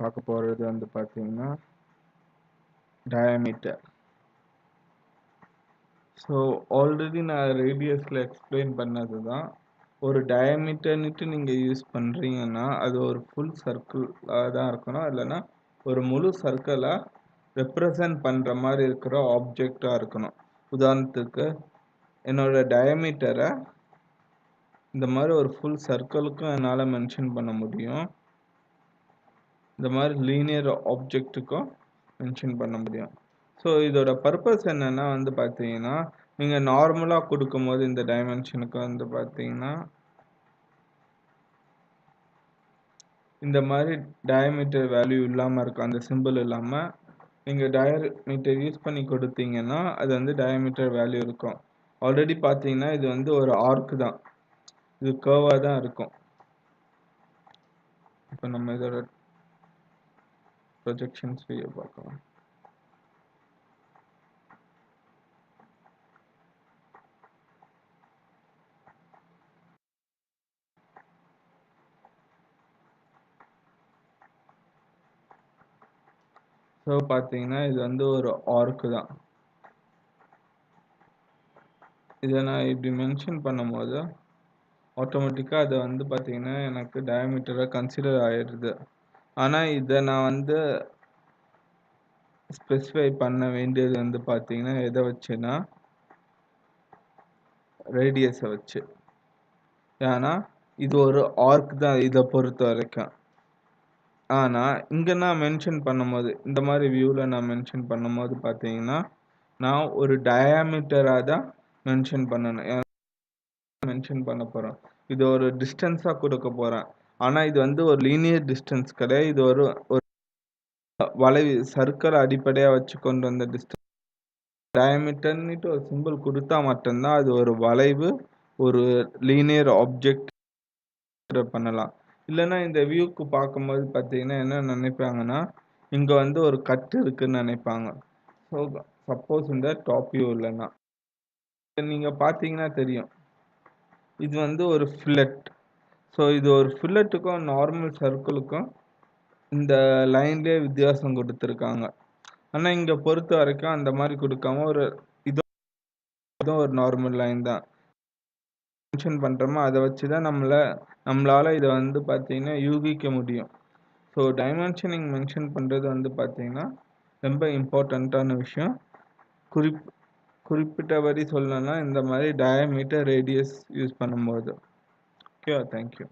பார்க்க போகிறது வந்து பார்த்தீங்கன்னா டயாமீட்டர். ஸோ ஆல்ரெடி நான் ரேடியஸில் எக்ஸ்பிளைன் பண்ணது தான். ஒரு டயாமீட்டர்னுட்டு நீங்கள் யூஸ் பண்ணுறீங்கன்னா அது ஒரு ஃபுல் சர்க்கிளாக தான் இருக்கணும், இல்லைன்னா ஒரு முழு சர்க்கிளை ரெப்ரசன்ட் பண்ணுற மாதிரி இருக்கிற ஆப்ஜெக்டாக இருக்கணும். உதாரணத்துக்கு என்னோட டயாமீட்டரை இந்த மாதிரி ஒரு ஃபுல் சர்க்கிளுக்கும் என்னால் மென்ஷன் பண்ண முடியும், இந்த மாதிரி லீனியர் ஆப்ஜெக்ட்டுக்கும் மென்ஷன் பண்ண முடியும். ஸோ இதோட பர்பஸ் என்னென்னா வந்து பார்த்தீங்கன்னா, நீங்கள் நார்மலாக கொடுக்கும்போது இந்த டைமென்ஷனுக்கு வந்து பார்த்தீங்கன்னா இந்த மாதிரி டயாமீட்டர் வேல்யூ இல்லாமல் இருக்கும், அந்த சிம்பிள் இல்லாமல் நீங்கள் டயாமீட்டர் யூஸ் பண்ணி கொடுத்தீங்கன்னா அது வந்து டயாமீட்டர் வேல்யூ இருக்கும். ஆல்ரெடி பார்த்தீங்கன்னா இது வந்து ஒரு ஆர்க் தான், இது கர்வாக தான் இருக்கும். இப்போ நம்ம இதோட ப்ரொஜெக்ஷன்ஸ் வியூ பார்க்கலாம். ஸோ பார்த்தீங்கன்னா இது வந்து ஒரு ஆர்க் தான். இதை நான் இப்படி மென்ஷன் பண்ணும்போது ஆட்டோமேட்டிக்காக அதை வந்து பார்த்தீங்கன்னா எனக்கு டயாமீட்டரை கன்சிடர் ஆகிடுது. ஆனால் இதை நான் வந்து ஸ்பெசிஃபை பண்ண வேண்டியது வந்து பார்த்தீங்கன்னா எதை வச்சுன்னா ரேடியஸை வச்சு. ஏன்னா இது ஒரு ஆர்க் தான் இதை பொறுத்த வரைக்கும். ஆனால் இங்கே நான் மென்ஷன் பண்ணும்போது இந்த மாதிரி வியூவில் நான் மென்ஷன் பண்ணும்போது பார்த்தீங்கன்னா நான் ஒரு டயாமீட்டராக தான் மென்ஷன் பண்ணணும், மென்ஷன் பண்ண போகிறேன். இது ஒரு டிஸ்டன்ஸாக கொடுக்க போகிறேன். ஆனால் இது வந்து ஒரு லீனியர் டிஸ்டன்ஸ் கிடையாது, இது ஒரு வளைவு சர்க்கிளை அடிப்படையாக வச்சு கொண்டு வந்த டிஸ்டன்ஸ். டயாமீட்டர்னுட்டு ஒரு சிம்பிள் கொடுத்தா மட்டும்தான் அது ஒரு வளைவு, ஒரு லீனியர் ஆப்ஜெக்ட் பண்ணலாம். இல்லைன்னா இந்த வியூக்கு பார்க்கும்போது பார்த்தீங்கன்னா என்ன நினைப்பாங்கன்னா இங்கே வந்து ஒரு கட் இருக்குன்னு நினைப்பாங்க. ஸோ சப்போஸ் இந்த டாப் வியூ இல்லைன்னா நீங்கள் பார்த்தீங்கன்னா தெரியும் இது வந்து ஒரு ஃபில்லட். ஸோ இது ஒரு ஃபில்லட்டுக்கும் நார்மல் சர்க்கிளுக்கும் இந்த லைன்லேயே வித்தியாசம் கொடுத்துருக்காங்க. ஆனால் இங்கே பொறுத்த வரைக்கும் அந்த மாதிரி கொடுக்காம ஒரு இதுவும் ஒரு நார்மல் லைன் தான் மென்ஷன் பண்ணுறோமோ அதை வச்சு தான் நம்மளால் இதை வந்து பார்த்தீங்கன்னா யூகிக்க முடியும். ஸோ டைமென்ஷனிங் மென்ஷன் பண்ணுறது வந்து பார்த்தீங்கன்னா ரொம்ப இம்பார்ட்டண்ட்டான விஷயம். குறிப்பிட்டபடி சொல்லணும்னா இந்த மாதிரி டயாமீட்டர் ரேடியஸ் யூஸ் பண்ணும்போது. Okay, thank you.